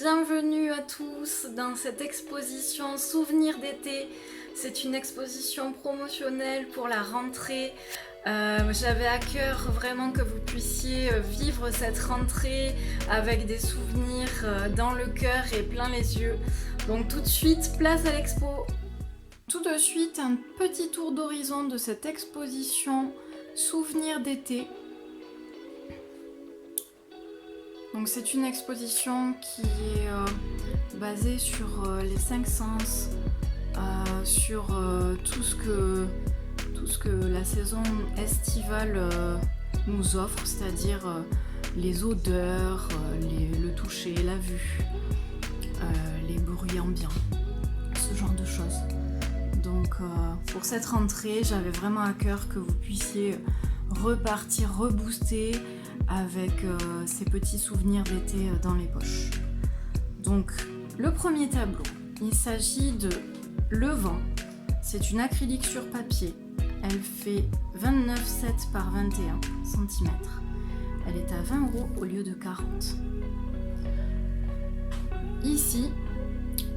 bienvenue à tous dans cette exposition Souvenirs d'été. C'est une exposition promotionnelle pour la rentrée. J'avais à cœur vraiment que vous puissiez vivre cette rentrée avec des souvenirs dans le cœur et plein les yeux. Donc tout de suite, place à l'expo. Tout de suite, un petit tour d'horizon de cette exposition Souvenirs d'été. Donc c'est une exposition qui est basée sur les 5 sens, sur tout ce que la saison estivale nous offre, c'est-à-dire les odeurs, le toucher, la vue, les bruits ambiants, ce genre de choses. Donc pour cette rentrée, j'avais vraiment à cœur que vous puissiez repartir, rebooster avec ces petits souvenirs d'été dans les poches. Donc le premier tableau, il s'agit de Le Vent. C'est une acrylique sur papier. Elle fait 29,7 par 21 cm. Elle est à 20 € au lieu de 40. Ici,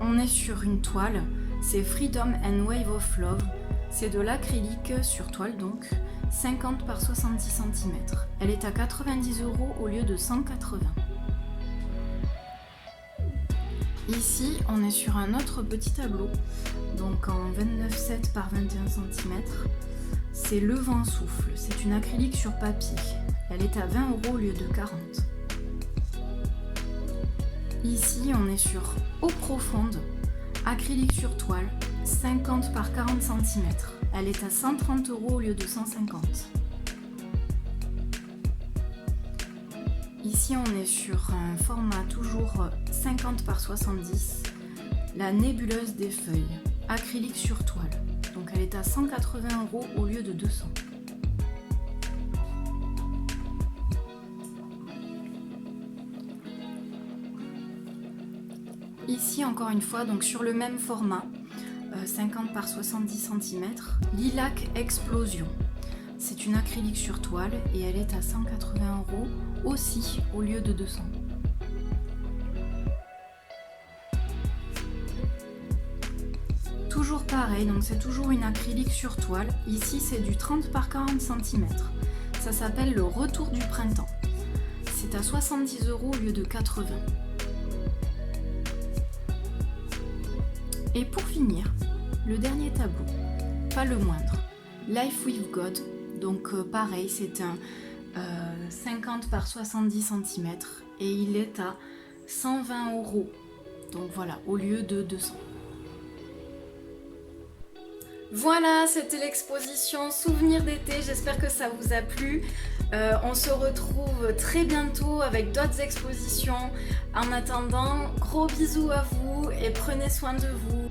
on est sur une toile. C'est Freedom and Wave of Love. C'est de l'acrylique sur toile donc. 50 par 70 cm. Elle est à 90 € au lieu de 180. Ici, on est sur un autre petit tableau, donc en 29,7 par 21 cm. C'est Le Vent Souffle. C'est une acrylique sur papier. Elle est à 20 € au lieu de 40. Ici, on est sur Eau profonde, acrylique sur toile, 50 par 40 cm. Elle est à 130 € au lieu de 150. Ici, on est sur un format toujours 50 par 70, la nébuleuse des feuilles, acrylique sur toile. Donc elle est à 180 € au lieu de 200. Ici, encore une fois, donc sur le même format, 50 par 70 cm, Lilac Explosion. C'est une acrylique sur toile et elle est à 180 € aussi au lieu de 200. Toujours pareil, donc c'est toujours une acrylique sur toile. Ici c'est du 30 par 40 cm. Ça s'appelle le Retour du printemps. C'est à 70 € au lieu de 80. Et pour finir, le dernier tableau, pas le moindre, Life with God. Donc pareil, c'est un 50 par 70 cm et il est à 120 €. Donc voilà, au lieu de 200. Voilà, c'était l'exposition Souvenirs d'été. J'espère que ça vous a plu. On se retrouve très bientôt avec d'autres expositions. En attendant, gros bisous à vous et prenez soin de vous.